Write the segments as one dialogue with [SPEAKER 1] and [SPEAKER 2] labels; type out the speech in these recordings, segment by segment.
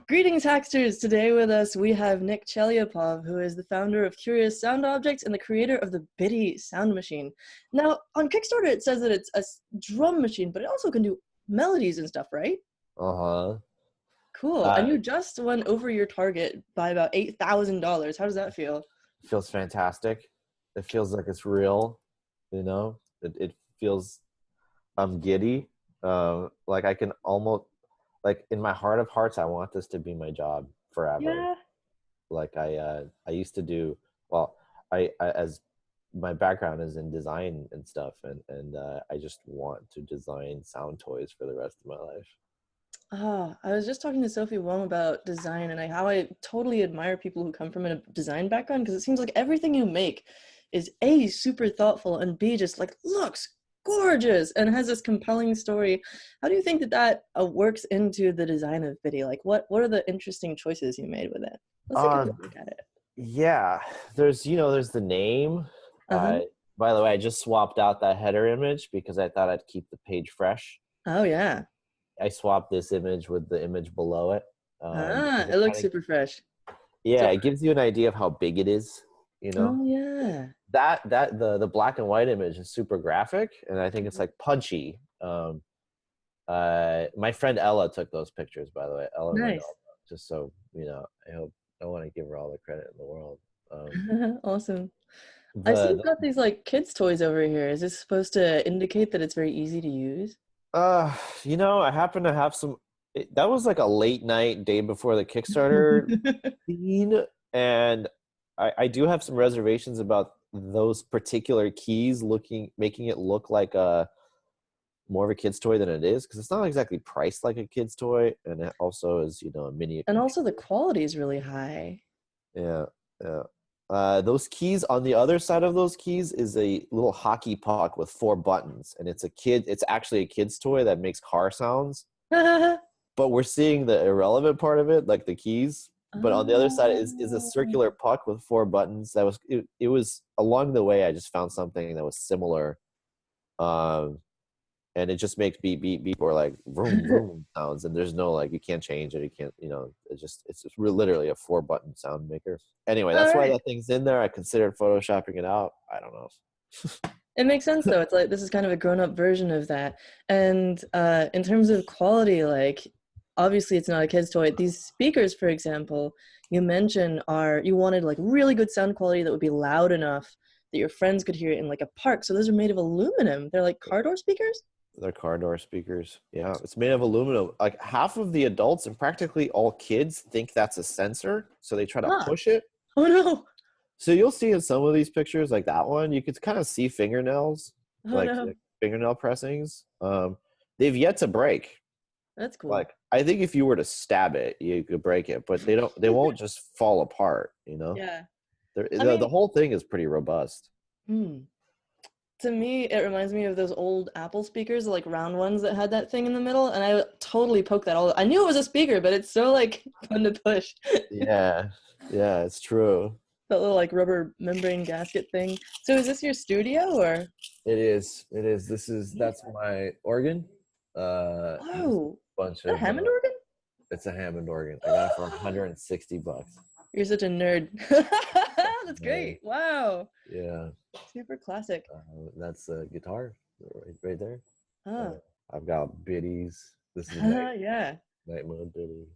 [SPEAKER 1] Greetings, Hacksters! Today with us we have Nick Chelyapov, who is the founder of Curious Sound Objects and the creator of the Biddy sound machine. Now, on Kickstarter it says that it's a drum machine, but it also can do melodies and stuff, right?
[SPEAKER 2] Uh-huh.
[SPEAKER 1] Cool. And you just went over your target by about $8,000. How does that feel?
[SPEAKER 2] Feels fantastic. It feels like it's real, you know? It feels, I'm giddy. Like I can almost, like in my heart of hearts, I want this to be my job forever.
[SPEAKER 1] Yeah.
[SPEAKER 2] Like I used to do, well, I as my background is in design and stuff, and I just want to design sound toys for the rest of my life.
[SPEAKER 1] Oh, I was just talking to Sophie Wong about design and how I totally admire people who come from a design background, because it seems like everything you make is A, super thoughtful, and B, just like looks gorgeous and has this compelling story. How do you think that works into the design of Biddy? Like what are the interesting choices you made with it? Let's take a quick look at it.
[SPEAKER 2] Yeah, there's the name. By the way, I just swapped out that header image because I thought I'd keep the page fresh.
[SPEAKER 1] Oh yeah.
[SPEAKER 2] I swapped this image with the image below it.
[SPEAKER 1] It looks super fresh.
[SPEAKER 2] Yeah,
[SPEAKER 1] So,
[SPEAKER 2] it gives you an idea of how big it is, you know?
[SPEAKER 1] Oh yeah.
[SPEAKER 2] The black and white image is super graphic, and I think it's like punchy. My friend Ella took those pictures, by the way. Ella,
[SPEAKER 1] nice.
[SPEAKER 2] just so you know, I want to give her all the credit in the world.
[SPEAKER 1] Awesome. I see you've got these like kids toys over here. Is this supposed to indicate that it's very easy to use?
[SPEAKER 2] I happen to have some. That was like a late night day before the Kickstarter scene, and I do have some reservations about those particular keys making it look like more of a kid's toy than it is, because it's not exactly priced like a kid's toy, and it also is a mini.
[SPEAKER 1] And also the quality is really high.
[SPEAKER 2] Yeah. Those keys, on the other side of those keys is a little hockey puck with 4 buttons, and it's actually a kid's toy that makes car sounds. But we're seeing the irrelevant part of it, like the keys. But on the other side is a circular puck with 4 buttons. It was along the way I just found something that was similar. And it just makes beep beep beep or like vroom vroom sounds, and there's no, like, you can't change it, you can't, it's just literally a 4-button sound maker. Anyway, that's why that thing's in there. I considered photoshopping it out. I don't know.
[SPEAKER 1] It makes sense though. It's like this is kind of a grown-up version of that. And in terms of quality, like obviously it's not a kid's toy. These speakers, for example, you mentioned you wanted like really good sound quality that would be loud enough that your friends could hear it in like a park. So those are made of aluminum. They're like car door speakers?
[SPEAKER 2] They're car door speakers. Yeah, it's made of aluminum. Like half of the adults and practically all kids think that's a sensor, so they try to push it.
[SPEAKER 1] Oh no.
[SPEAKER 2] So you'll see in some of these pictures, like that one, you could kind of see fingernails, like fingernail pressings. They've yet to break.
[SPEAKER 1] That's cool.
[SPEAKER 2] Like, I think if you were to stab it, you could break it, but they won't just fall apart,
[SPEAKER 1] Yeah.
[SPEAKER 2] The whole thing is pretty robust.
[SPEAKER 1] To me, it reminds me of those old Apple speakers, like round ones that had that thing in the middle, and I totally poked that all. I knew it was a speaker, but it's so like fun to push.
[SPEAKER 2] Yeah, it's true.
[SPEAKER 1] That little like rubber membrane gasket thing. So is this your studio or?
[SPEAKER 2] It is. That's my organ.
[SPEAKER 1] Oh,
[SPEAKER 2] bunch
[SPEAKER 1] a Hammond organ?
[SPEAKER 2] It's a Hammond organ. I got it for $160.
[SPEAKER 1] You're such a nerd. That's great. Wow.
[SPEAKER 2] Yeah.
[SPEAKER 1] Super classic.
[SPEAKER 2] That's a guitar right there.
[SPEAKER 1] Oh.
[SPEAKER 2] I've got biddies. This is
[SPEAKER 1] night
[SPEAKER 2] mode Biddy.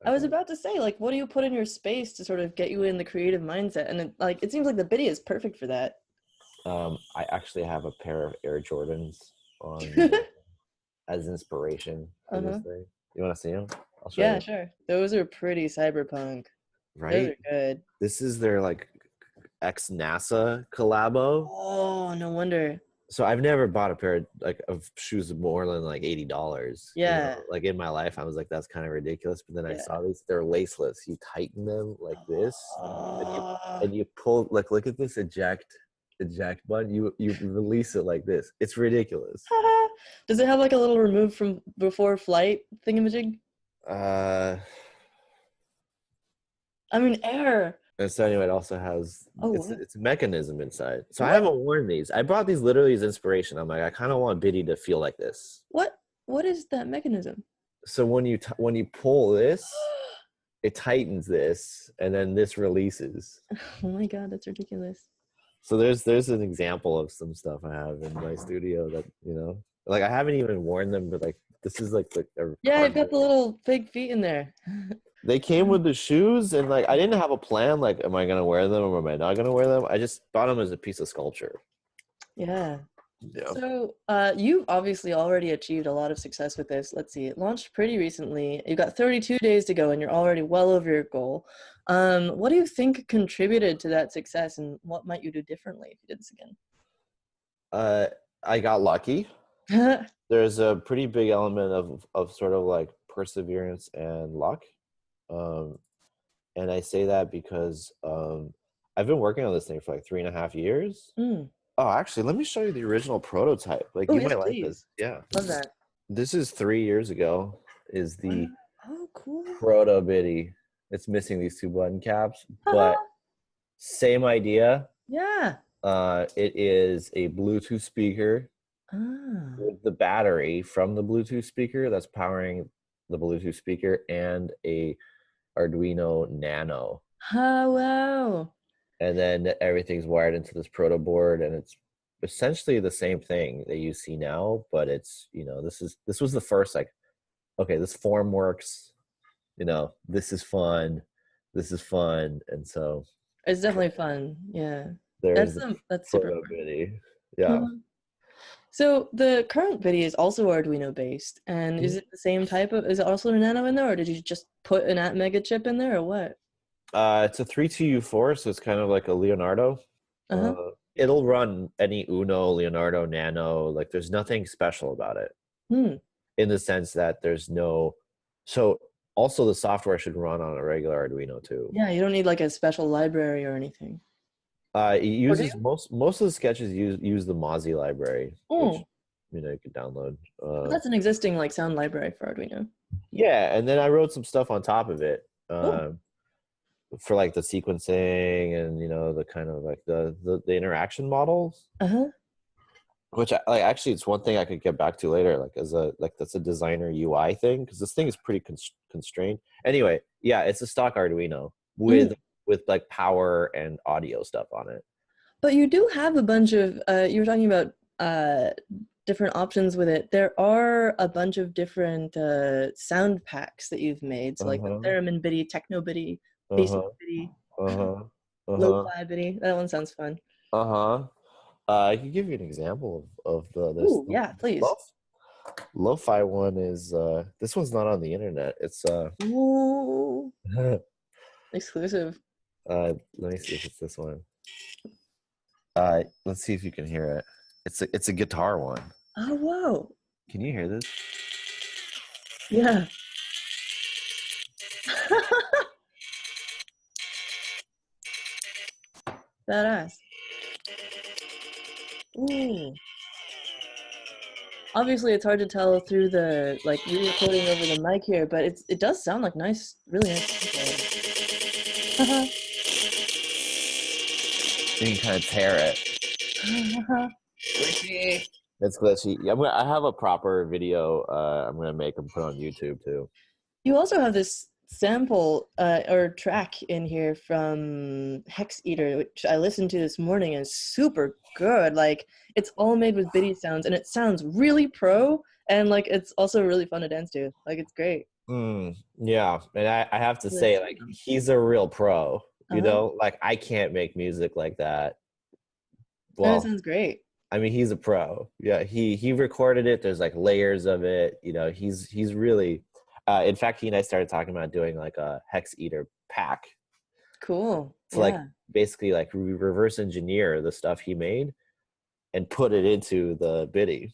[SPEAKER 1] I was about to say, like, what do you put in your space to sort of get you in the creative mindset? And it seems like the Biddy is perfect for that.
[SPEAKER 2] I actually have a pair of Air Jordans on as inspiration for this thing. You want to see them? I'll show you.
[SPEAKER 1] Sure. Those are pretty cyberpunk.
[SPEAKER 2] Right?
[SPEAKER 1] Those are good.
[SPEAKER 2] This is their like ex-NASA collabo.
[SPEAKER 1] Oh, no wonder.
[SPEAKER 2] So I've never bought a pair of shoes more than like $80.
[SPEAKER 1] Yeah.
[SPEAKER 2] Like in my life, I was like, that's kind of ridiculous. But then I saw these; they're laceless. You tighten them like this, and you pull. Like, look at this eject button. You release it like this. It's ridiculous.
[SPEAKER 1] Does it have like a little remove from before flight thingamajig? I mean, air.
[SPEAKER 2] And so anyway, it also has it's a mechanism inside. So I haven't worn these. I bought these literally as inspiration. I'm like, I kind of want Biddy to feel like this.
[SPEAKER 1] What is that mechanism?
[SPEAKER 2] So when you pull this, it tightens this, and then this releases.
[SPEAKER 1] Oh my god, that's ridiculous.
[SPEAKER 2] So there's an example of some stuff I have in my studio that, you know, like I haven't even worn them, but like this is like the
[SPEAKER 1] Yeah, I've got the little fake feet in there.
[SPEAKER 2] they came with the shoes, and like I didn't have a plan, like am I gonna wear them or am I not gonna wear them? I just bought them as a piece of sculpture.
[SPEAKER 1] Yeah.
[SPEAKER 2] Yeah.
[SPEAKER 1] So, you've obviously already achieved a lot of success with this. Let's see, it launched pretty recently. You've got 32 days to go, and you're already well over your goal. What do you think contributed to that success, and what might you do differently if you did this
[SPEAKER 2] uh I got lucky.
[SPEAKER 1] again?
[SPEAKER 2] There's a pretty big element of sort of like perseverance and luck. um and I say that because I've been working on this thing for like 3.5 years.
[SPEAKER 1] Mm.
[SPEAKER 2] Oh, actually, let me show you the original prototype. Like,
[SPEAKER 1] Oh,
[SPEAKER 2] you
[SPEAKER 1] yes,
[SPEAKER 2] might like this.
[SPEAKER 1] please.
[SPEAKER 2] Yeah.
[SPEAKER 1] Love that.
[SPEAKER 2] This is 3 years ago, is
[SPEAKER 1] Wow.
[SPEAKER 2] the
[SPEAKER 1] Oh, cool.
[SPEAKER 2] proto biddy. It's missing these two button caps,
[SPEAKER 1] Haha.
[SPEAKER 2] but same idea.
[SPEAKER 1] Yeah.
[SPEAKER 2] It is a Bluetooth speaker
[SPEAKER 1] Ah.
[SPEAKER 2] with the battery from the Bluetooth speaker that's powering the Bluetooth speaker, and a Arduino Nano.
[SPEAKER 1] Oh, wow.
[SPEAKER 2] And then everything's wired into this proto board, and it's essentially the same thing that you see now, but it's, you know, this was the first, like, okay, this form works, you know, this is fun. And so
[SPEAKER 1] It's definitely fun. Yeah.
[SPEAKER 2] there's the
[SPEAKER 1] That's super
[SPEAKER 2] proto
[SPEAKER 1] fun.
[SPEAKER 2] biddy. Yeah.
[SPEAKER 1] So the current Biddy is also Arduino based, and is it the same type of? Is it also a Nano in there, or did you just put an Atmega chip in there, or what?
[SPEAKER 2] It's a 32U4, so it's kind of like a Leonardo.
[SPEAKER 1] Uh huh.
[SPEAKER 2] It'll run any Uno, Leonardo, Nano. Like, there's nothing special about it,
[SPEAKER 1] Hmm.
[SPEAKER 2] in the sense that there's no. So also the software should run on a regular Arduino too.
[SPEAKER 1] Yeah, you don't need like a special library or anything.
[SPEAKER 2] It
[SPEAKER 1] Or do
[SPEAKER 2] uses
[SPEAKER 1] you?
[SPEAKER 2] most of the sketches use the Mozzie library, which,
[SPEAKER 1] Oh,
[SPEAKER 2] you know, you could download.
[SPEAKER 1] that's an existing like sound library for Arduino.
[SPEAKER 2] Yeah, and then I wrote some stuff on top of it,
[SPEAKER 1] Cool.
[SPEAKER 2] for like the sequencing, and, you know, the kind of like the interaction models,
[SPEAKER 1] Uh huh.
[SPEAKER 2] which I, like, actually it's one thing I could get back to later, like as a, like, that's a designer UI thing, because this thing is pretty constrained. Anyway, yeah, it's a stock Arduino with like power and audio stuff on it.
[SPEAKER 1] But you do have a bunch of. You were talking about different options with it. There are a bunch of different sound packs that you've made. So like the
[SPEAKER 2] Uh-huh.
[SPEAKER 1] theremin biddy, techno biddy, basic
[SPEAKER 2] Uh-huh.
[SPEAKER 1] biddy,
[SPEAKER 2] Uh-huh. Uh-huh.
[SPEAKER 1] lo-fi biddy. That one sounds fun.
[SPEAKER 2] Uh-huh. I can give you an example of the this
[SPEAKER 1] Ooh, yeah,
[SPEAKER 2] lo-
[SPEAKER 1] please.
[SPEAKER 2] lo-fi one is, this one's not on the internet. It's
[SPEAKER 1] Ooh, exclusive.
[SPEAKER 2] let me see if it's this one. Let's see if you can hear it. It's a guitar one.
[SPEAKER 1] Oh, whoa.
[SPEAKER 2] Can you hear this?
[SPEAKER 1] Yeah. Badass. Ooh. Obviously, it's hard to tell through the like re-recording over the mic here, but it does sound like nice, really nice.
[SPEAKER 2] You can kind of tear it. Glitchy. It's glitchy. Yeah, I have a proper video. I'm gonna make and put on YouTube too.
[SPEAKER 1] You also have this sample or track in here from Hex Eater, which I listened to this morning, and it's super good. Like, it's all made with BIDI sounds, and it sounds really pro, and like it's also really fun to dance to. Like, it's great.
[SPEAKER 2] Yeah, and I have to
[SPEAKER 1] Really
[SPEAKER 2] say, like, he's a real pro. You
[SPEAKER 1] Uh-huh.
[SPEAKER 2] know, like, I can't make music like that.
[SPEAKER 1] And it
[SPEAKER 2] Well,
[SPEAKER 1] sounds great.
[SPEAKER 2] I mean, he's a pro. Yeah, he recorded it. There's like layers of it. You know, he's really. In fact, he and I started talking about doing like a Hex Eater pack.
[SPEAKER 1] Cool.
[SPEAKER 2] To like
[SPEAKER 1] Yeah.
[SPEAKER 2] basically like reverse engineer the stuff he made and put it into the biddy.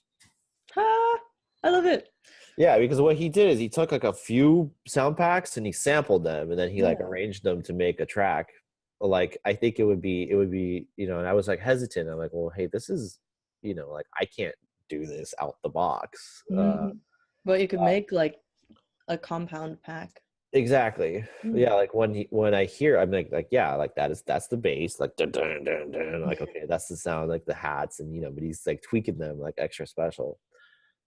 [SPEAKER 1] Ha! I love it.
[SPEAKER 2] Yeah, because what he did is he took like a few sound packs and he sampled them, and then he like
[SPEAKER 1] Yeah.
[SPEAKER 2] arranged them to make a track. Like, I think it would be, you know, and I was like hesitant. I'm like, well, hey, this is, you know, like, I can't do this out the box.
[SPEAKER 1] Mhm. But you could make like a compound pack.
[SPEAKER 2] Exactly.
[SPEAKER 1] Mm.
[SPEAKER 2] Yeah, like when I hear, I'm like, yeah, like that's the bass, like dun, dun, dun, dun. Like, okay, that's the sound, like the hats, and, you know, but he's like tweaking them like extra special.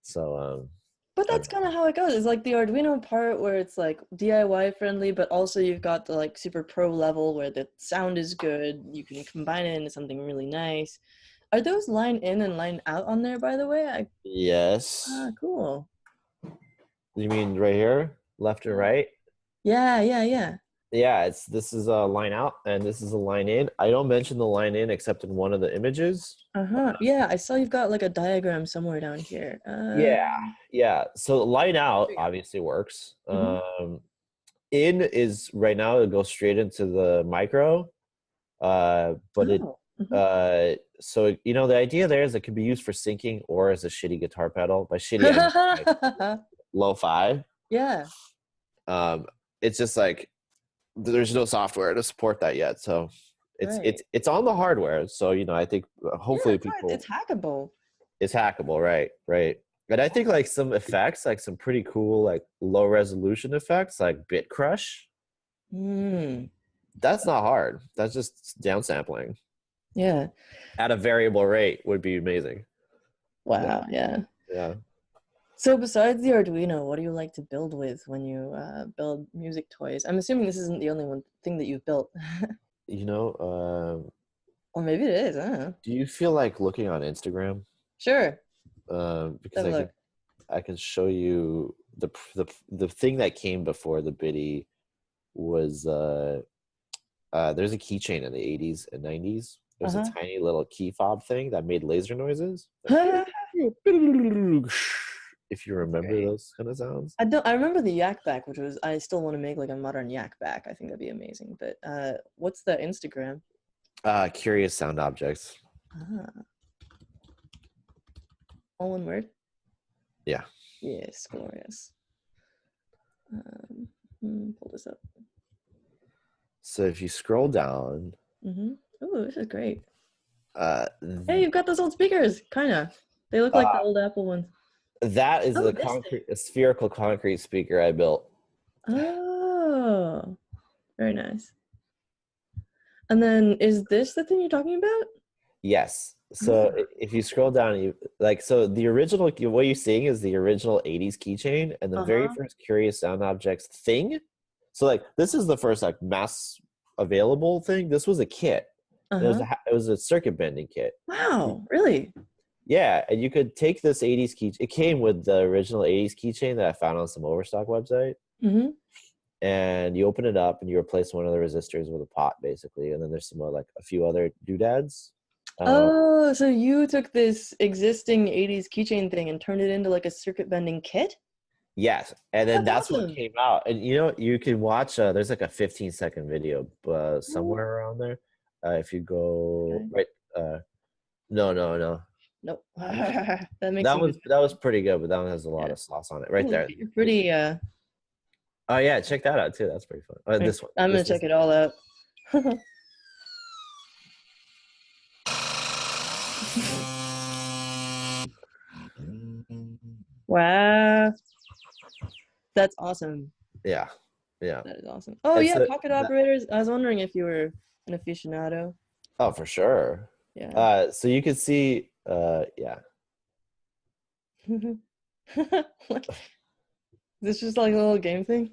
[SPEAKER 2] So
[SPEAKER 1] But that's kind of how it goes. It's like the Arduino part where it's like DIY friendly, but also you've got the like super pro level where the sound is good. You can combine it into something really nice. Are those line in and line out on there, by the way?
[SPEAKER 2] Yes.
[SPEAKER 1] Cool.
[SPEAKER 2] You mean right here, left and right?
[SPEAKER 1] Yeah, yeah, yeah.
[SPEAKER 2] Yeah, this is a line out and this is a line in. I don't mention the line in except in one of the images.
[SPEAKER 1] Yeah, I saw you've got like a diagram somewhere down here.
[SPEAKER 2] Yeah. So line out obviously works. In is right now it goes straight into the micro. But it so you know the idea there is it can be used for syncing or as a shitty guitar pedal. By shitty I mean like lo-fi.
[SPEAKER 1] Yeah.
[SPEAKER 2] It's just like there's no software to support that yet, so it's on the hardware. So you know I think hopefully people
[SPEAKER 1] it's hackable.
[SPEAKER 2] It's hackable, right. And I think like some effects, like some pretty cool like low resolution effects, like bit crush. That's not hard. That's just downsampling.
[SPEAKER 1] Yeah.
[SPEAKER 2] At a variable rate would be amazing.
[SPEAKER 1] Wow. Yeah. So besides the Arduino, what do you like to build with when you build music toys? I'm assuming this isn't the only thing that you've built.
[SPEAKER 2] You know,
[SPEAKER 1] or maybe it is. I don't know.
[SPEAKER 2] Do you feel like looking on Instagram?
[SPEAKER 1] Sure.
[SPEAKER 2] Because I can show you the thing that came before the Biddy was there's a keychain in the 80s and 90s. There's a tiny little key fob thing that made laser noises. If you remember those kind of sounds.
[SPEAKER 1] I remember the yak back, which was I still want to make like a modern yak back. I think that'd be amazing. But what's the Instagram?
[SPEAKER 2] Curious Sound Objects.
[SPEAKER 1] All one word?
[SPEAKER 2] Yeah.
[SPEAKER 1] Yes, glorious. Pull this up.
[SPEAKER 2] So if you scroll down.
[SPEAKER 1] Oh, this is great. Hey, you've got those old speakers, kind of. They look like the old Apple ones.
[SPEAKER 2] That is a spherical concrete speaker I built.
[SPEAKER 1] Oh, very nice. And then is this the thing you're talking about?
[SPEAKER 2] Yes. So if you scroll down, so the original, what you're seeing is the original 80s keychain and the very first Curious Sound Objects thing. So like this is the first like mass available thing. This was a kit. It was a circuit bending kit.
[SPEAKER 1] Wow, really?
[SPEAKER 2] Yeah, and you could take this 80s key. It came with the original 80s keychain that I found on some Overstock website. And you open it up and you replace one of the resistors with a pot, basically. And then there's some like a few other doodads.
[SPEAKER 1] So you took this existing 80s keychain thing and turned it into like a circuit bending kit?
[SPEAKER 2] Yes, and then that's awesome. What came out. And you know, you can watch. There's like a 15-second video somewhere around there. If you go right. No.
[SPEAKER 1] Nope. that
[SPEAKER 2] was pretty good, but that one has a lot of sauce on it. Right there.
[SPEAKER 1] You're pretty.
[SPEAKER 2] Oh yeah, check that out too. That's pretty fun. This one.
[SPEAKER 1] I'm gonna check it all out. Wow, that's awesome.
[SPEAKER 2] Yeah.
[SPEAKER 1] That is awesome. Oh and yeah, pocket operators. I was wondering if you were an aficionado.
[SPEAKER 2] Oh, for sure.
[SPEAKER 1] Yeah.
[SPEAKER 2] So you could see. Yeah.
[SPEAKER 1] This just like a little game thing.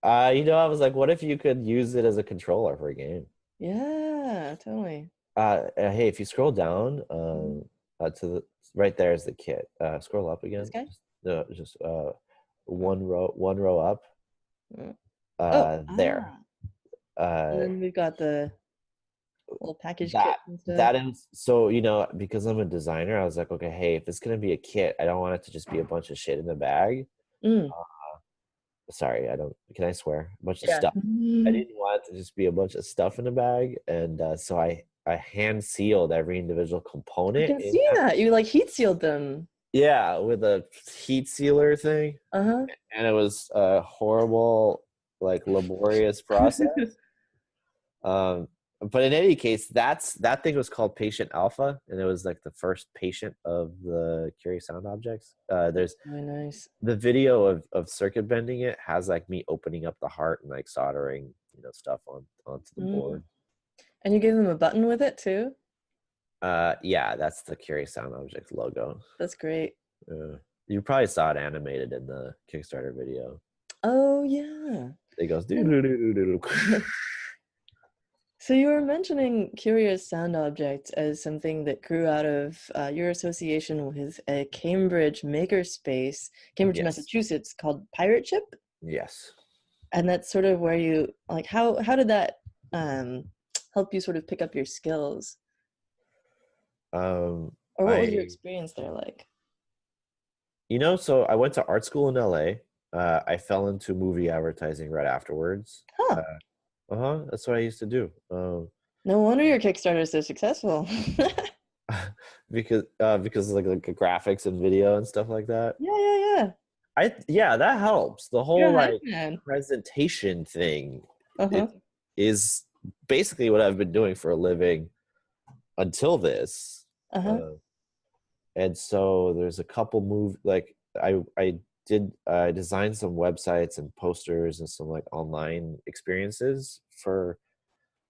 [SPEAKER 2] You know, I was like, what if you could use it as a controller for a game?
[SPEAKER 1] Yeah, totally.
[SPEAKER 2] Hey, if you scroll down, to the right there is the kit. Scroll up again.
[SPEAKER 1] This guy?
[SPEAKER 2] No, just one row up. There.
[SPEAKER 1] And then we've got the little package
[SPEAKER 2] kit
[SPEAKER 1] and stuff.
[SPEAKER 2] That is so, you know, because I'm a designer, I was like, okay, hey, if it's gonna be a kit, I don't want it to just be a bunch of shit in the bag. Sorry, can I swear? A bunch of stuff. I didn't want it to just be a bunch of stuff in the bag, and so I hand sealed every individual component.
[SPEAKER 1] I can see that you like heat sealed them.
[SPEAKER 2] Yeah, with a heat sealer thing. And it was a horrible, like laborious process. But in any case, that thing was called Patient Alpha, and it was like the first patient of the Curious Sound Objects. There's
[SPEAKER 1] really nice.
[SPEAKER 2] The video of circuit bending it has like me opening up the heart and like soldering, you know, stuff onto the board.
[SPEAKER 1] And you gave them a button with it too?
[SPEAKER 2] Yeah, that's the Curious Sound Objects logo.
[SPEAKER 1] That's great.
[SPEAKER 2] You probably saw it animated in the Kickstarter video.
[SPEAKER 1] Oh yeah.
[SPEAKER 2] It goes doo
[SPEAKER 1] And
[SPEAKER 2] doo doo doo doo.
[SPEAKER 1] so you were mentioning Curious Sound Object as something that grew out of your association with a Cambridge makerspace, Cambridge,
[SPEAKER 2] Yes.
[SPEAKER 1] Massachusetts, called Pirate Ship,
[SPEAKER 2] Yes.
[SPEAKER 1] and that's sort of where you like how did that um, help you sort of pick up your skills,
[SPEAKER 2] Um,
[SPEAKER 1] or what was your
[SPEAKER 2] I
[SPEAKER 1] experience there like?
[SPEAKER 2] so I went to art school in LA. I fell into movie advertising right afterwards.
[SPEAKER 1] Huh.
[SPEAKER 2] That's what I used to do.
[SPEAKER 1] No wonder your Kickstarter is so successful.
[SPEAKER 2] Because like the graphics and video and stuff like that.
[SPEAKER 1] Yeah, yeah, yeah.
[SPEAKER 2] Yeah, that helps. The
[SPEAKER 1] You're
[SPEAKER 2] whole
[SPEAKER 1] a hack
[SPEAKER 2] like
[SPEAKER 1] man.
[SPEAKER 2] presentation thing
[SPEAKER 1] Uh-huh.
[SPEAKER 2] it is basically what I've been doing for a living until this.
[SPEAKER 1] Uh-huh.
[SPEAKER 2] Uh, and so there's a couple like I designed some websites and posters and some like online experiences for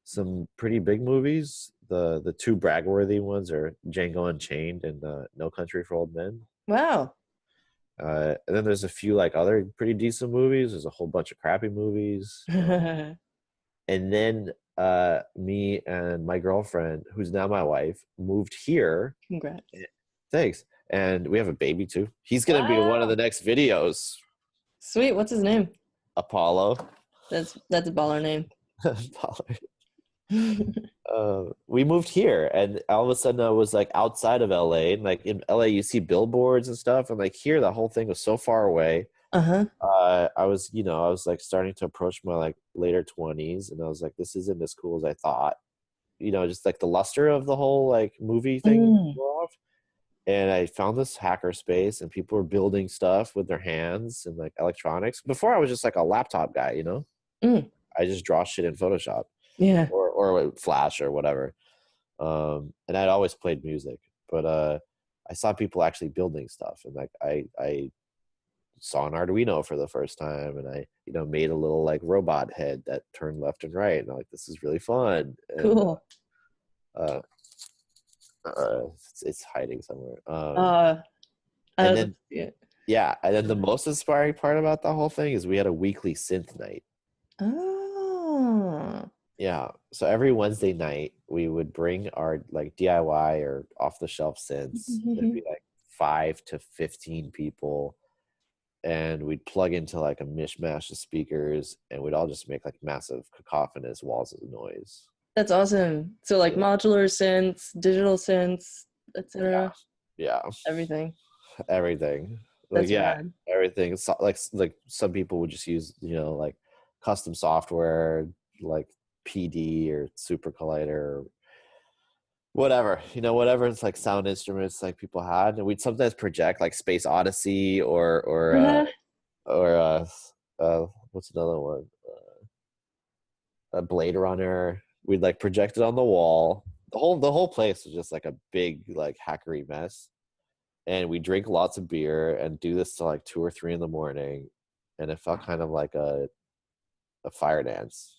[SPEAKER 2] some pretty big movies. The two brag-worthy ones are Django Unchained and No Country for Old Men.
[SPEAKER 1] Wow.
[SPEAKER 2] And then there's a few like other pretty decent movies. There's a whole bunch of crappy movies. And then me and my girlfriend, who's now my wife, moved here.
[SPEAKER 1] Congrats.
[SPEAKER 2] Thanks. And we have a baby too. He's gonna be in one of
[SPEAKER 1] Wow.
[SPEAKER 2] the next videos.
[SPEAKER 1] Sweet. What's his name?
[SPEAKER 2] Apollo.
[SPEAKER 1] That's a baller name.
[SPEAKER 2] Apollo. We moved here, and all of a sudden I was like outside of LA, and like in LA you see billboards and stuff, and like here the whole thing was so far away.
[SPEAKER 1] Uh-huh.
[SPEAKER 2] I was like starting to approach my like later 20s, and I was like, this isn't as cool as I thought. Just like the luster of the whole like movie thing
[SPEAKER 1] Mm.
[SPEAKER 2] wore off. And I found this hackerspace, and people were building stuff with their hands and like electronics. Before I was just like a laptop guy.
[SPEAKER 1] Mm.
[SPEAKER 2] I just draw shit in Photoshop
[SPEAKER 1] Yeah.
[SPEAKER 2] or Flash or whatever. And I'd always played music, but I saw people actually building stuff, and like I saw an Arduino for the first time, and I made a little like robot head that turned left and right, and I'm like, this is really fun. And
[SPEAKER 1] Cool.
[SPEAKER 2] uh, it's hiding somewhere.
[SPEAKER 1] I
[SPEAKER 2] And
[SPEAKER 1] was
[SPEAKER 2] then
[SPEAKER 1] yeah.
[SPEAKER 2] yeah, and then the most inspiring part about the whole thing is we had a weekly synth night.
[SPEAKER 1] Oh.
[SPEAKER 2] Yeah, so every Wednesday night we would bring our like DIY or off the shelf synths. There'd be like 5 to 15 people, and we'd plug into like a mishmash of speakers, and we'd all just make like massive cacophonous walls of noise.
[SPEAKER 1] That's awesome. So like
[SPEAKER 2] Yeah,
[SPEAKER 1] modular synths, digital synths,
[SPEAKER 2] yeah,
[SPEAKER 1] etc.
[SPEAKER 2] yeah.
[SPEAKER 1] Everything.
[SPEAKER 2] Everything. Like
[SPEAKER 1] That's
[SPEAKER 2] yeah,
[SPEAKER 1] rad.
[SPEAKER 2] everything. So, like some people would just use like custom software like PD or Super Collider or whatever it's like sound instruments like people had, and we'd sometimes project like Space Odyssey or what's another one, a Blade Runner. We'd like project it on the wall. The whole place was just like a big like hackery mess, and we drink lots of beer and do this till like 2 or 3 in the morning, and it felt kind of like a fire dance.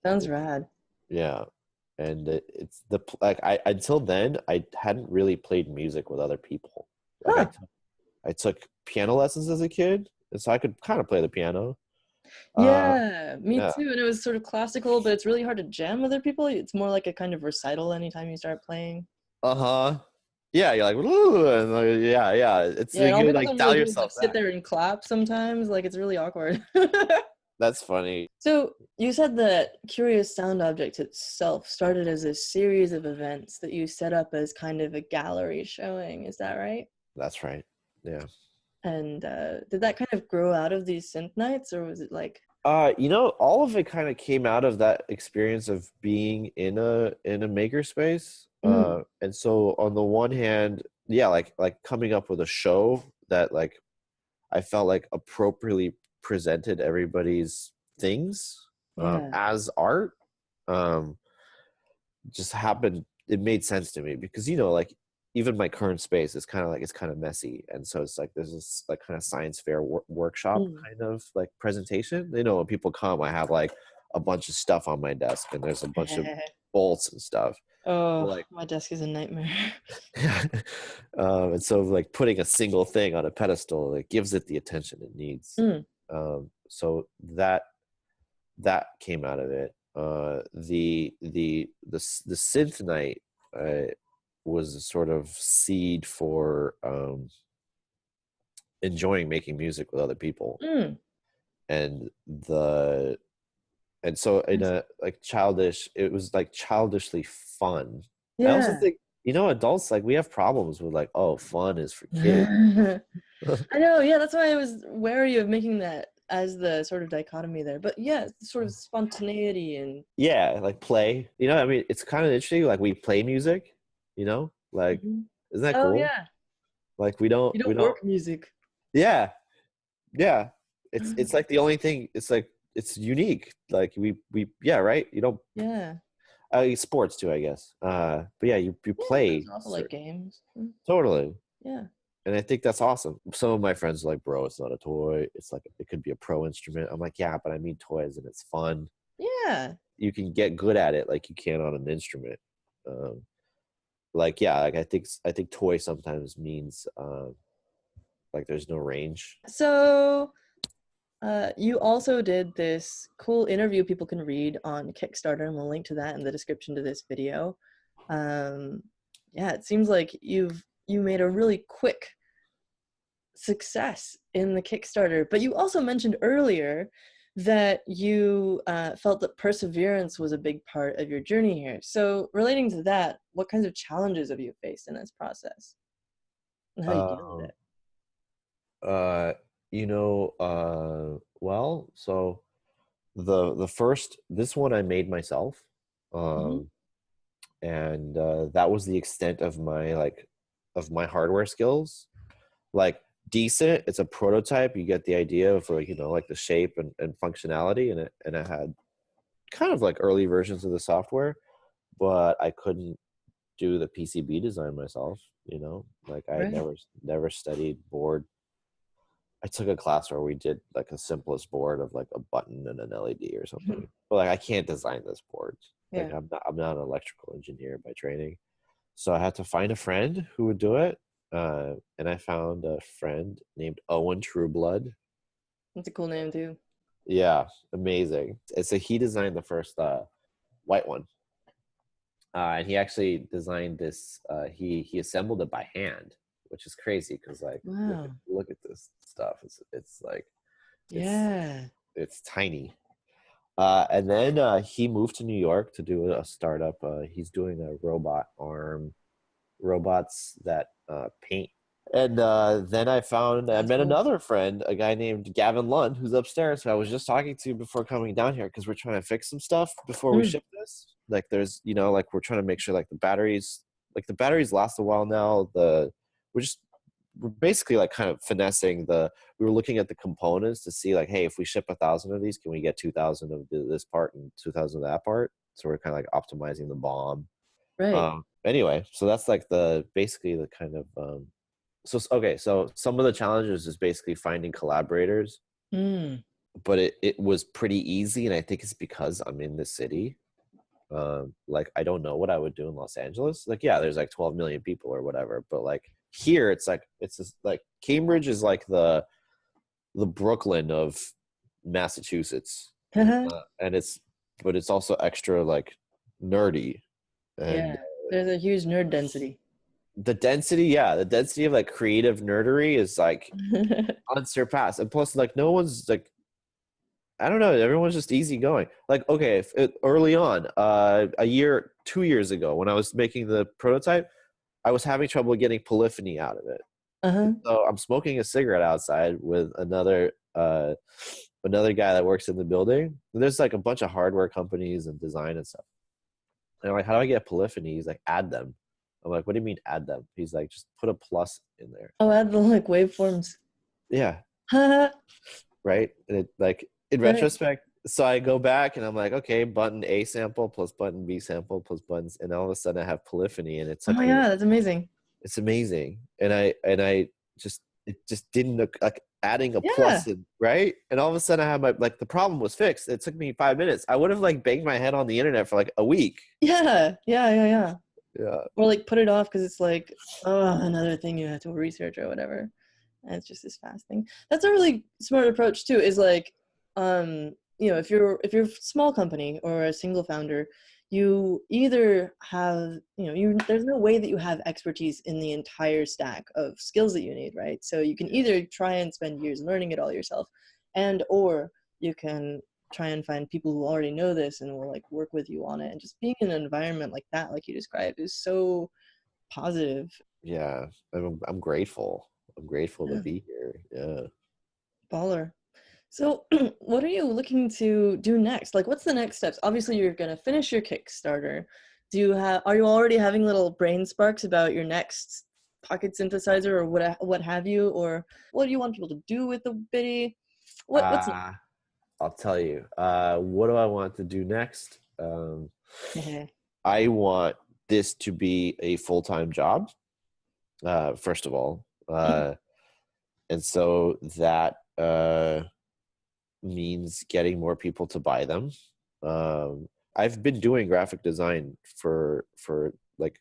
[SPEAKER 1] Sounds rad.
[SPEAKER 2] Yeah, and it's the like I until then I hadn't really played music with other people. Like
[SPEAKER 1] Huh.
[SPEAKER 2] I took piano lessons as a kid, and so I could kind of play the piano.
[SPEAKER 1] Yeah, me
[SPEAKER 2] Yeah.
[SPEAKER 1] too. And it was sort of classical, but it's really hard to jam with other people. It's more like a kind of recital anytime you start playing.
[SPEAKER 2] Uh-huh. Yeah, you're like, "Ooh," and like, yeah. It's
[SPEAKER 1] Yeah, and
[SPEAKER 2] like
[SPEAKER 1] all
[SPEAKER 2] you
[SPEAKER 1] people
[SPEAKER 2] like
[SPEAKER 1] can
[SPEAKER 2] dial
[SPEAKER 1] really do is like
[SPEAKER 2] yourself
[SPEAKER 1] sit
[SPEAKER 2] back.
[SPEAKER 1] there and clap sometimes. Like it's really awkward.
[SPEAKER 2] That's funny.
[SPEAKER 1] So you said that Curious Sound Object itself started as a series of events that you set up as kind of a gallery showing. Is that right?
[SPEAKER 2] That's right. Yeah.
[SPEAKER 1] And did that kind of grow out of these synth nights, or was it like?
[SPEAKER 2] All of it kind of came out of that experience of being in a makerspace.
[SPEAKER 1] Mm,
[SPEAKER 2] And so on the one hand, yeah, like coming up with a show that like I felt like appropriately presented everybody's things
[SPEAKER 1] yeah.
[SPEAKER 2] as art. Um, just happened. It made sense to me because like even my current space is kind of like it's kind of messy, and so it's like there's this like kind of science fair workshop
[SPEAKER 1] Mm.
[SPEAKER 2] kind of like presentation. When people come, I have like a bunch of stuff on my desk, and there's a bunch of bolts and stuff.
[SPEAKER 1] Oh,
[SPEAKER 2] Like,
[SPEAKER 1] my desk is a nightmare.
[SPEAKER 2] and so like putting a single thing on a pedestal, it gives it the attention it needs.
[SPEAKER 1] Mm.
[SPEAKER 2] So that came out of it. The synth night was a sort of seed for enjoying making music with other people,
[SPEAKER 1] Mm.
[SPEAKER 2] and the and so in
[SPEAKER 1] Nice.
[SPEAKER 2] a like childish, it was like childishly fun. I also
[SPEAKER 1] Yeah.
[SPEAKER 2] think, adults, like, we have problems with like, oh, fun is for kids.
[SPEAKER 1] I know, yeah, that's why I was wary of making that as the sort of dichotomy there. But yeah, sort of spontaneity and
[SPEAKER 2] Yeah, like play. I mean, it's kind of interesting. Like, we play music. Like,
[SPEAKER 1] Mhm.
[SPEAKER 2] isn't that
[SPEAKER 1] Oh
[SPEAKER 2] cool?
[SPEAKER 1] yeah.
[SPEAKER 2] Like, we don't
[SPEAKER 1] You
[SPEAKER 2] we
[SPEAKER 1] don't
[SPEAKER 2] don't.
[SPEAKER 1] work music.
[SPEAKER 2] Yeah, yeah. It's like the only thing. It's like it's unique. Like, we yeah, right. You don't.
[SPEAKER 1] Yeah.
[SPEAKER 2] Sports too, I guess. But yeah, you
[SPEAKER 1] Yeah, those
[SPEAKER 2] play
[SPEAKER 1] are also like games. Mm.
[SPEAKER 2] totally.
[SPEAKER 1] Yeah.
[SPEAKER 2] And I think that's awesome. Some of my friends are like, bro, it's not a toy. It's like, it could be a pro instrument. I'm like, yeah, but I mean toys and it's fun.
[SPEAKER 1] Yeah.
[SPEAKER 2] You can get good at it like you can on an instrument. Um, like, yeah, like I think toy sometimes means like there's no range.
[SPEAKER 1] So you also did this cool interview people can read on Kickstarter, and we'll link to that in the description to this video. Um, yeah, it seems like you made a really quick success in the Kickstarter, but you also mentioned earlier that you felt that perseverance was a big part of your journey here. So relating to that, what kinds of challenges have you faced in this process, and how do you deal with
[SPEAKER 2] Um,
[SPEAKER 1] it?
[SPEAKER 2] uh, well, so the first this one I made myself.
[SPEAKER 1] Mm-hmm.
[SPEAKER 2] Um, and that was the extent of my hardware skills. Like, decent, it's a prototype. You get the idea of, like, like the shape and functionality, and it had kind of like early versions of the software, but I couldn't do the PCB design myself. Like, I had
[SPEAKER 1] Right.
[SPEAKER 2] never studied board. I took a class where we did like a simplest board of like a button and an LED or something. But like, I can't design this board. Like,
[SPEAKER 1] Yeah.
[SPEAKER 2] I'm not an electrical engineer by training. So I had to find a friend who would do it. And I found a friend named Owen Trueblood.
[SPEAKER 1] That's a cool name too.
[SPEAKER 2] Yeah, amazing. And so he designed the first white one. And he actually designed this. He assembled it by hand, which is crazy because, like, look at
[SPEAKER 1] Wow.
[SPEAKER 2] look at this stuff. It's like it's
[SPEAKER 1] Yeah.
[SPEAKER 2] it's tiny. And then he moved to New York to do a startup. He's doing a robot arm, robots that paint. And then I
[SPEAKER 1] That's
[SPEAKER 2] met
[SPEAKER 1] cool.
[SPEAKER 2] another friend, a guy named Gavin Lund, who's upstairs, who I was just talking to before coming down here, because we're trying to fix some stuff before we
[SPEAKER 1] Mm.
[SPEAKER 2] ship this. Like, there's, like, we're trying to make sure like the batteries last a while now. We're basically like kind of finessing we were looking at the components to see, like, hey, if we ship 1,000 of these, can we get 2,000 of this part and 2,000 of that part? So we're kind of like optimizing the BOM.
[SPEAKER 1] Right.
[SPEAKER 2] Anyway, so that's like basically the kind of okay, so some of the challenges is basically finding collaborators,
[SPEAKER 1] Mm.
[SPEAKER 2] but it was pretty easy, and I think it's because I'm in the city. Like, I don't know what I would do in Los Angeles. Like, yeah, there's like 12 million people or whatever, but like here, it's just like Cambridge is like the Brooklyn of Massachusetts, and it's also extra like nerdy, and
[SPEAKER 1] Yeah. There's a huge nerd density.
[SPEAKER 2] the density of like creative nerdery is like unsurpassed. And plus, like, no one's like, I don't know, everyone's just easygoing. Like, okay, early on, 2 years ago, when I was making the prototype, I was having trouble getting polyphony out of it.
[SPEAKER 1] Uh-huh.
[SPEAKER 2] So I'm smoking a cigarette outside with another guy that works in the building. And there's like a bunch of hardware companies and design and stuff. And I'm like, how do I get polyphony? He's like, add them. I'm like, what do you mean add them? He's like, just put a plus in there.
[SPEAKER 1] Oh, add the like waveforms.
[SPEAKER 2] Yeah,
[SPEAKER 1] Right.
[SPEAKER 2] right. And it, like, in retrospect, so I go back and I'm like, okay, button A sample plus button B sample plus buttons, and all of a sudden I have polyphony, and it
[SPEAKER 1] Oh
[SPEAKER 2] took
[SPEAKER 1] my
[SPEAKER 2] me.
[SPEAKER 1] God, that's amazing.
[SPEAKER 2] It's amazing, and I just it just didn't look like adding a
[SPEAKER 1] Yeah.
[SPEAKER 2] plus in, right? And all of a sudden I had my, like, the problem was fixed. It took me 5 minutes. I would have like banged my head on the internet for like a week.
[SPEAKER 1] Yeah. Yeah. Yeah. Yeah.
[SPEAKER 2] Yeah.
[SPEAKER 1] Or like put it off because it's like, oh, another thing you have to research or whatever. And it's just this fast thing. That's a really smart approach too, is like, if you're a small company or a single founder, you either have, there's no way that you have expertise in the entire stack of skills that you need, right? So you can either try and spend years learning it all yourself, and or you can try and find people who already know this and will like work with you on it. And just being in an environment like that, like you described, is so positive.
[SPEAKER 2] Yeah. I'm grateful. I'm grateful to
[SPEAKER 1] Yeah.
[SPEAKER 2] be here. Yeah.
[SPEAKER 1] Baller. So what are you looking to do next? Like, what's the next steps? Obviously, you're going to finish your Kickstarter. Are you already having little brain sparks about your next pocket synthesizer or what have you? Or what do you want people to do with the bitty? What's next?
[SPEAKER 2] I'll tell you. What do I want to do next?
[SPEAKER 1] Yeah.
[SPEAKER 2] I want this to be a full-time job, first of all. And so that means getting more people to buy them. I've been doing graphic design for like,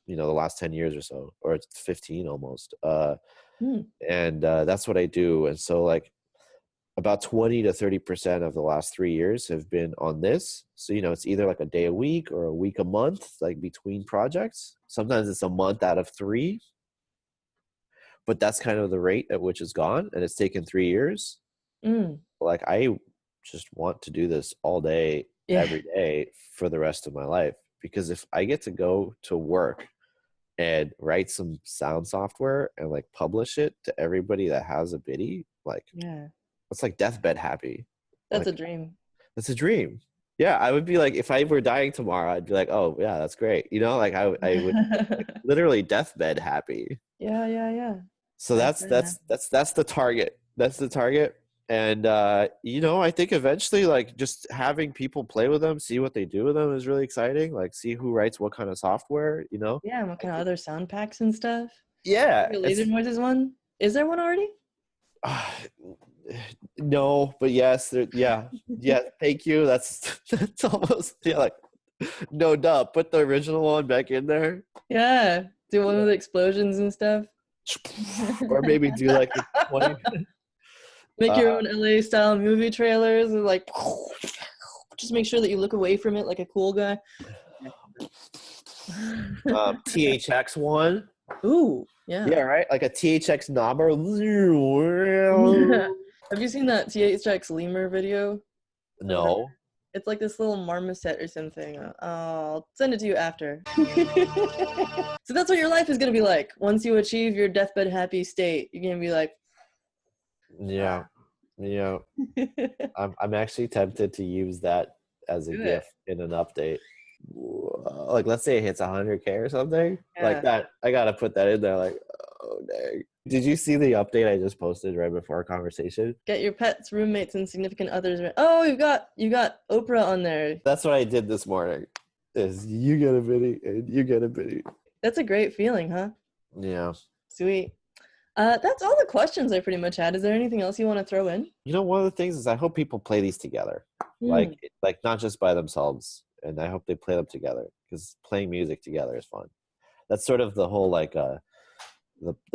[SPEAKER 2] the last 10 years or so, or it's 15 almost. And that's what I do. And so like about 20 to 30% of the last 3 years have been on this. So, it's either like a day a week or a week a month, like between projects. Sometimes it's a month out of 3, but that's kind of the rate at which it's gone. And it's taken 3 years. Like, I just want to do this all day,
[SPEAKER 1] Yeah.
[SPEAKER 2] every day for the rest of my life. Because if I get to go to work and write some sound software and like publish it to everybody that has a biddy, like,
[SPEAKER 1] Yeah.
[SPEAKER 2] it's like deathbed happy.
[SPEAKER 1] That's
[SPEAKER 2] Like,
[SPEAKER 1] a dream.
[SPEAKER 2] that's a dream. Yeah, I would be like, if I were dying tomorrow, I'd be like, oh yeah, that's great. Like I would like, literally deathbed happy.
[SPEAKER 1] Yeah, yeah, yeah.
[SPEAKER 2] So that's the target. That's the target. And I think eventually, like, just having people play with them, see what they do with them is really exciting. Like, see who writes what kind of software.
[SPEAKER 1] Yeah, and what kind of other sound packs and stuff?
[SPEAKER 2] Yeah,
[SPEAKER 1] Your Laser Noises one? Is there one already?
[SPEAKER 2] No, but yes, yeah. Thank you. That's almost, yeah, like, no duh. Put the original one back in there.
[SPEAKER 1] Yeah, do one with explosions and stuff.
[SPEAKER 2] Or maybe do like a 20.
[SPEAKER 1] Make your own LA style movie trailers and like just make sure that you look away from it like a cool guy.
[SPEAKER 2] THX one.
[SPEAKER 1] Ooh, yeah.
[SPEAKER 2] Yeah, right. Like a THX knobber.
[SPEAKER 1] Have you seen that THX lemur video?
[SPEAKER 2] No.
[SPEAKER 1] It's like this little marmoset or something. I'll send it to you after. So that's what your life is going to be like. Once you achieve your deathbed happy state, you're going to be like,
[SPEAKER 2] yeah. I'm actually tempted to use that as a gift in an update. Like, let's say it hits 100K or something like that. I gotta put that in there. Like, oh dang! Did you see the update I just posted right before our conversation?
[SPEAKER 1] Get your pets, roommates, and significant others. Oh, you got Oprah on there.
[SPEAKER 2] That's what I did this morning. Is you get a biddy and you get a biddy.
[SPEAKER 1] That's a great feeling, huh?
[SPEAKER 2] Yeah.
[SPEAKER 1] Sweet. That's all the questions I pretty much had. Is there anything else you want to throw in?
[SPEAKER 2] One of the things is I hope people play these together, like not just by themselves. And I hope they play them together, because playing music together is fun. That's sort of the whole like the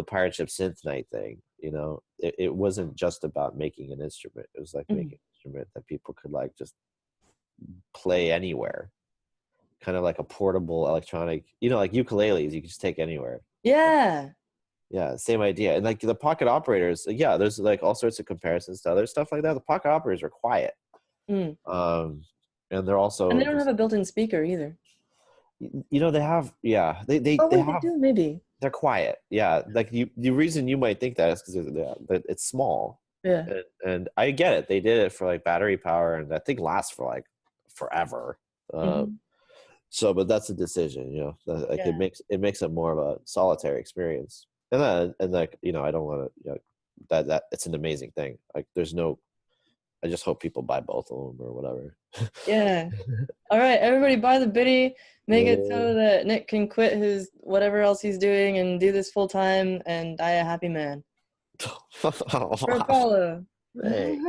[SPEAKER 2] pirate ship synth night thing. It wasn't just about making an instrument. It was like making an instrument that people could like just play anywhere, kind of like a portable electronic. Like ukuleles, you can just take anywhere.
[SPEAKER 1] Yeah.
[SPEAKER 2] Yeah, same idea. And like the pocket operators, yeah, there's like all sorts of comparisons to other stuff like that. The pocket operators are quiet. And they're also,
[SPEAKER 1] and they don't have a built-in speaker either.
[SPEAKER 2] They have, yeah, they
[SPEAKER 1] they
[SPEAKER 2] have,
[SPEAKER 1] do, maybe.
[SPEAKER 2] They're quiet. Yeah. Like the reason you might think that is because it's small.
[SPEAKER 1] Yeah.
[SPEAKER 2] And I get it. They did it for like battery power, and that thing lasts for like forever. So, but that's a decision, like it makes it more of a solitary experience. And like, I don't want to, that it's an amazing thing. Like there's no I just hope people buy both of them or whatever.
[SPEAKER 1] Yeah. All right, everybody buy the biddy. Make it so that Nick can quit his whatever else he's doing and do this full time and die a happy man.
[SPEAKER 2] Oh,
[SPEAKER 1] For Apollo.
[SPEAKER 2] thanks.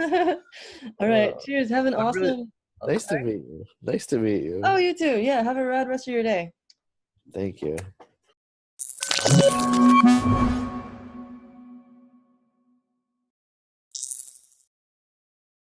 [SPEAKER 1] All right, cheers. Have an awesome. Oh,
[SPEAKER 2] Nice to
[SPEAKER 1] sorry.
[SPEAKER 2] meet you. Nice to meet you.
[SPEAKER 1] Oh, you too. Yeah, have a rad rest of your day.
[SPEAKER 2] Thank you.